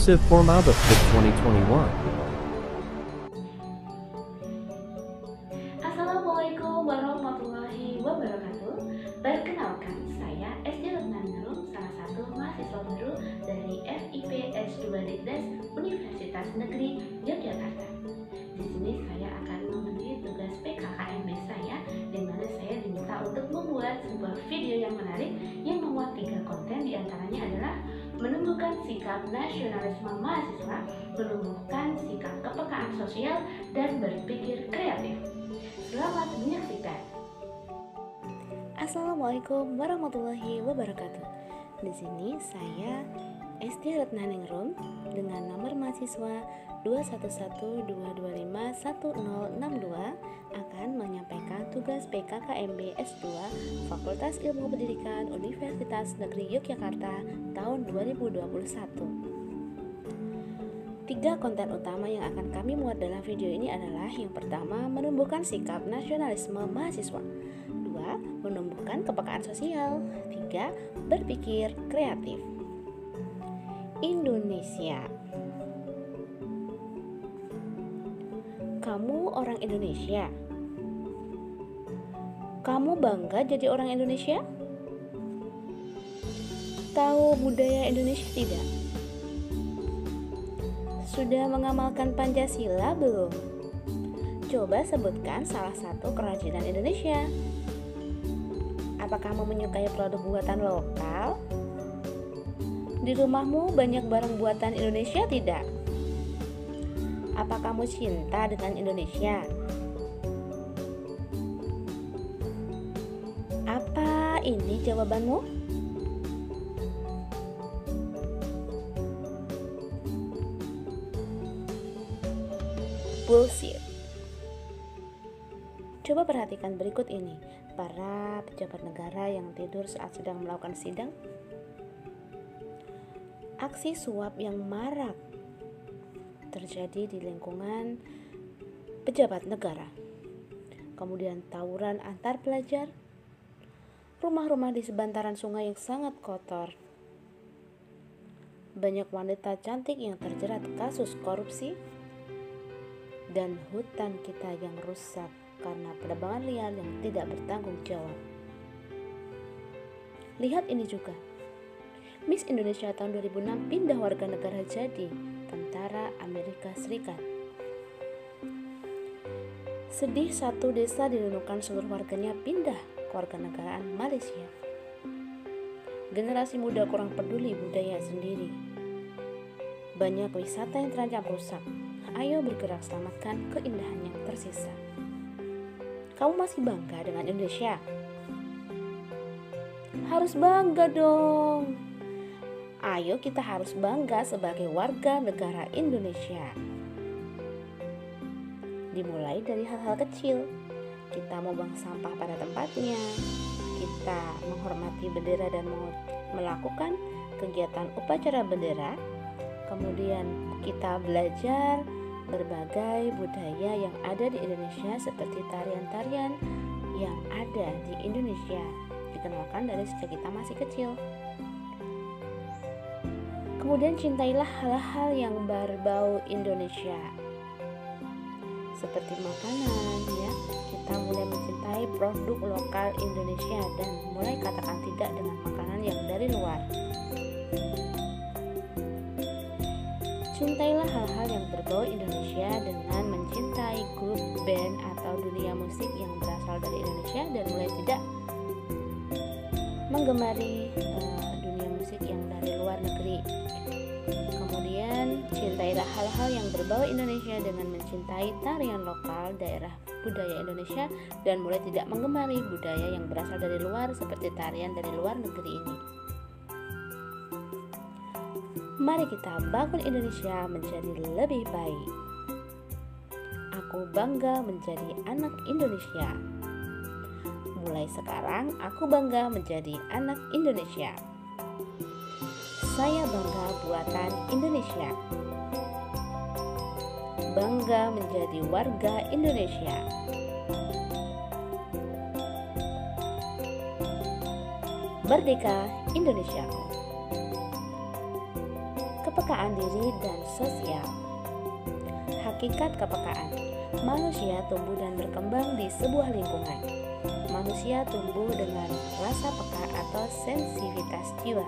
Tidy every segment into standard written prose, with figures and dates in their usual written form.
exclusive Formada Fit 2021. Assalamualaikum warahmatullahi wabarakatuh. Perkenalkan, saya SD Retnaningrum, salah satu mahasiswa baru dari FIP S2 Dikdes Universitas Negeri Yogyakarta. Di sini saya akan memenuhi tugas PKKMB saya, di mana saya diminta untuk membuat sebuah video yang menarik yang memuat 3 konten, diantaranya adalah menumbuhkan sikap nasionalisme mahasiswa, menumbuhkan sikap kepekaan sosial, dan berpikir kreatif. Selamat menyaksikan. Assalamualaikum warahmatullahi wabarakatuh. Di sini saya SD Retnaningrum dengan nomor mahasiswa 21122511062 akan menyampaikan tugas PKKMB S2 Fakultas Ilmu Pendidikan Universitas Negeri Yogyakarta tahun 2021. 3 konten utama yang akan kami muat dalam video ini adalah: yang pertama, menumbuhkan sikap nasionalisme mahasiswa; 2, menumbuhkan kepekaan sosial; 3, berpikir kreatif. Indonesia. Kamu orang Indonesia? Kamu bangga jadi orang Indonesia? Tahu budaya Indonesia tidak? Sudah mengamalkan Pancasila belum? Coba sebutkan salah satu kerajinan Indonesia. Apa kamu menyukai produk buatan lokal? Di rumahmu banyak barang buatan Indonesia tidak? Apa kamu cinta dengan Indonesia? Apa ini jawabanmu? Bullshit. Coba perhatikan berikut ini. Para pejabat negara yang tidur saat sedang melakukan sidang. Aksi suap yang marak terjadi di lingkungan pejabat negara. Kemudian tawuran antar pelajar. Rumah-rumah di sebantaran sungai yang sangat kotor. Banyak wanita cantik yang terjerat kasus korupsi. Dan hutan kita yang rusak karena penebangan liar yang tidak bertanggung jawab. Lihat ini juga. Miss Indonesia tahun 2006 pindah warga negara jadi tentara Amerika Serikat. Sedih, satu desa di Nunukan seluruh warganya pindah ke warganegaraan Malaysia. Generasi muda kurang peduli budaya sendiri. Banyak wisata yang terancam rusak. Ayo bergerak, selamatkan keindahan yang tersisa. Kamu masih bangga dengan Indonesia? Harus bangga dong. Ayo kita harus bangga sebagai warga negara Indonesia. Dimulai dari hal-hal kecil. Kita membuang sampah pada tempatnya. Kita menghormati bendera dan melakukan kegiatan upacara bendera. Kemudian kita belajar berbagai budaya yang ada di Indonesia, seperti tarian-tarian yang ada di Indonesia, dikenalkan dari sejak kita masih kecil. Kemudian cintailah hal-hal yang berbau Indonesia, seperti makanan ya. Kita mulai mencintai produk lokal Indonesia dan mulai katakan tidak dengan makanan yang dari luar. Cintailah hal-hal yang berbau Indonesia dengan mencintai grup, band, atau dunia musik yang berasal dari Indonesia dan mulai tidak menggemari dunia musik yang dari luar negeri. Kemudian cintailah hal-hal yang berbau Indonesia dengan mencintai tarian lokal daerah budaya Indonesia dan mulai tidak menggemari budaya yang berasal dari luar seperti tarian dari luar negeri ini. Mari kita bangun Indonesia menjadi lebih baik. Aku bangga menjadi anak Indonesia. Mulai sekarang aku bangga menjadi anak Indonesia. Saya bangga buatan Indonesia. Bangga menjadi warga Indonesia. Merdeka Indonesia. Kepekaan diri dan sosial. Hakikat kepekaan. Manusia tumbuh dan berkembang di sebuah lingkungan. Manusia tumbuh dengan rasa peka atau sensitivitas jiwa.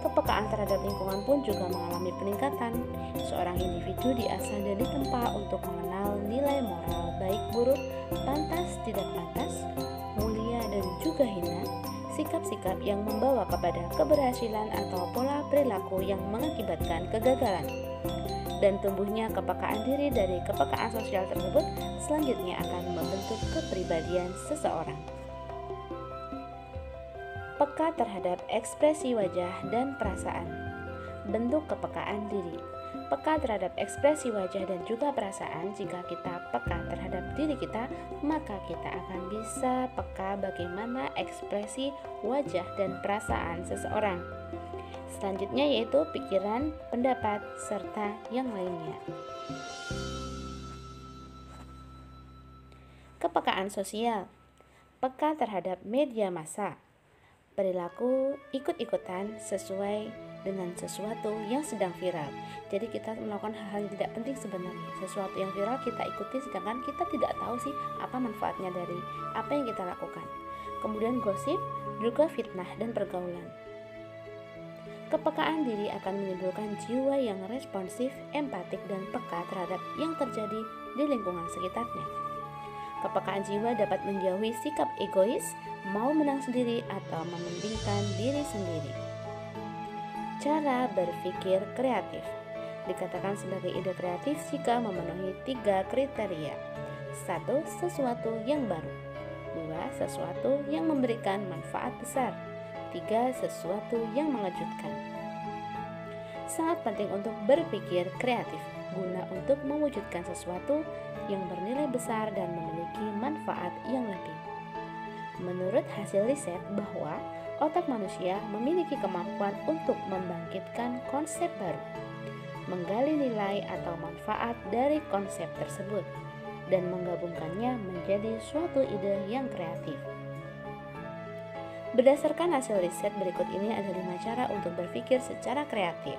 Kepekaan terhadap lingkungan pun juga mengalami peningkatan. Seorang individu diasah dan ditempa untuk mengenal nilai moral baik buruk, pantas tidak pantas, mulia dan juga hina, sikap-sikap yang membawa kepada keberhasilan atau pola perilaku yang mengakibatkan kegagalan. Dan tumbuhnya kepekaan diri dari kepekaan sosial tersebut selanjutnya akan membentuk kepribadian seseorang. Peka terhadap ekspresi wajah dan perasaan. Bentuk kepekaan diri. Peka terhadap ekspresi wajah dan juga perasaan. Jika kita peka terhadap diri kita, maka kita akan bisa peka bagaimana ekspresi wajah dan perasaan seseorang. Selanjutnya yaitu pikiran, pendapat, serta yang lainnya. Kepekaan sosial. Peka terhadap media massa. Perilaku ikut-ikutan sesuai dengan sesuatu yang sedang viral. Jadi kita melakukan hal-hal yang tidak penting sebenarnya. Sesuatu yang viral kita ikuti sedangkan kita tidak tahu sih apa manfaatnya dari apa yang kita lakukan. Kemudian gosip, juga fitnah dan pergaulan. Kepekaan diri akan menimbulkan jiwa yang responsif, empatik, dan peka terhadap yang terjadi di lingkungan sekitarnya. Kepekaan jiwa dapat menjauhi sikap egois, mau menang sendiri, atau mementingkan diri sendiri. Cara berpikir kreatif dikatakan sebagai ide kreatif jika memenuhi 3 kriteria. 1. Sesuatu yang baru. 2. Sesuatu yang memberikan manfaat besar. 3. Sesuatu yang mengejutkan. Sangat penting untuk berpikir kreatif guna untuk mewujudkan sesuatu yang bernilai besar dan memiliki manfaat yang lebih. Menurut hasil riset bahwa otak manusia memiliki kemampuan untuk membangkitkan konsep baru, menggali nilai atau manfaat dari konsep tersebut, dan menggabungkannya menjadi suatu ide yang kreatif. Berdasarkan hasil riset berikut ini ada 5 cara untuk berpikir secara kreatif.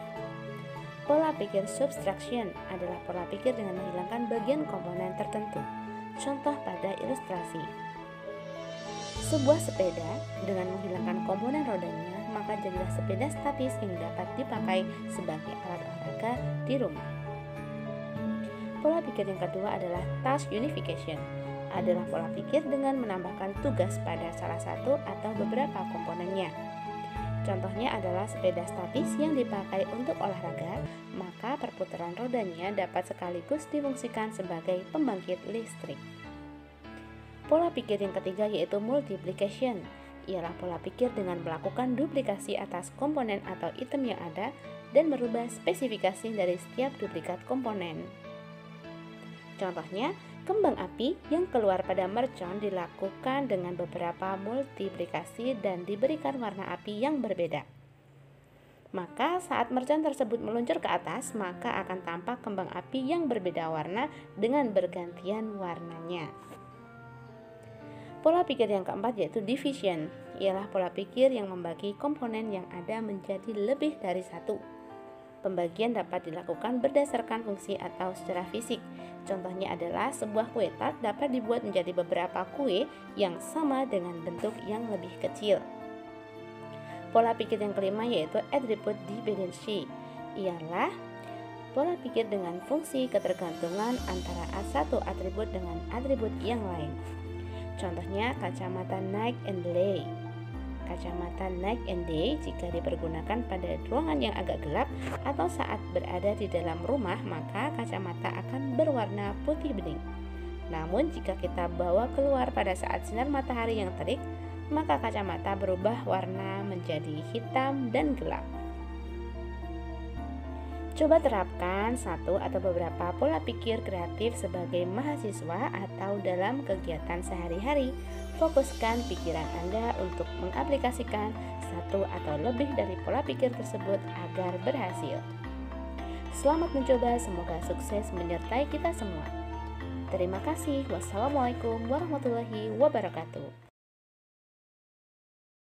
Pola pikir subtraction adalah pola pikir dengan menghilangkan bagian komponen tertentu. Contoh pada ilustrasi. Sebuah sepeda dengan menghilangkan komponen rodanya, maka jadilah sepeda statis yang dapat dipakai sebagai alat olahraga di rumah. Pola pikir yang kedua adalah task unification. Adalah pola pikir dengan menambahkan tugas pada salah satu atau beberapa komponennya. Contohnya adalah sepeda statis yang dipakai untuk olahraga, maka perputaran rodanya dapat sekaligus difungsikan sebagai pembangkit listrik. Pola pikir yang ketiga yaitu multiplication. Ialah pola pikir dengan melakukan duplikasi atas komponen atau item yang ada dan merubah spesifikasi dari setiap duplikat komponen. Contohnya, kembang api yang keluar pada mercon dilakukan dengan beberapa multiplikasi dan diberikan warna api yang berbeda. Maka saat mercon tersebut meluncur ke atas, maka akan tampak kembang api yang berbeda warna dengan bergantian warnanya. Pola pikir yang keempat yaitu division. Ialah pola pikir yang membagi komponen yang ada menjadi lebih dari satu. Pembagian dapat dilakukan berdasarkan fungsi atau secara fisik. Contohnya adalah sebuah kue tart dapat dibuat menjadi beberapa kue yang sama dengan bentuk yang lebih kecil. Pola pikir yang kelima yaitu attribute dependency. Ialah pola pikir dengan fungsi ketergantungan antara satu atribut dengan atribut yang lain. Contohnya kacamata Night and Day. Kacamata night and day jika dipergunakan pada ruangan yang agak gelap atau saat berada di dalam rumah, maka kacamata akan berwarna putih bening. Namun jika kita bawa keluar pada saat sinar matahari yang terik, maka kacamata berubah warna menjadi hitam dan gelap. Coba terapkan satu atau beberapa pola pikir kreatif sebagai mahasiswa atau dalam kegiatan sehari-hari. Fokuskan pikiran Anda untuk mengaplikasikan satu atau lebih dari pola pikir tersebut agar berhasil. Selamat mencoba, semoga sukses menyertai kita semua. Terima kasih. Wassalamualaikum warahmatullahi wabarakatuh.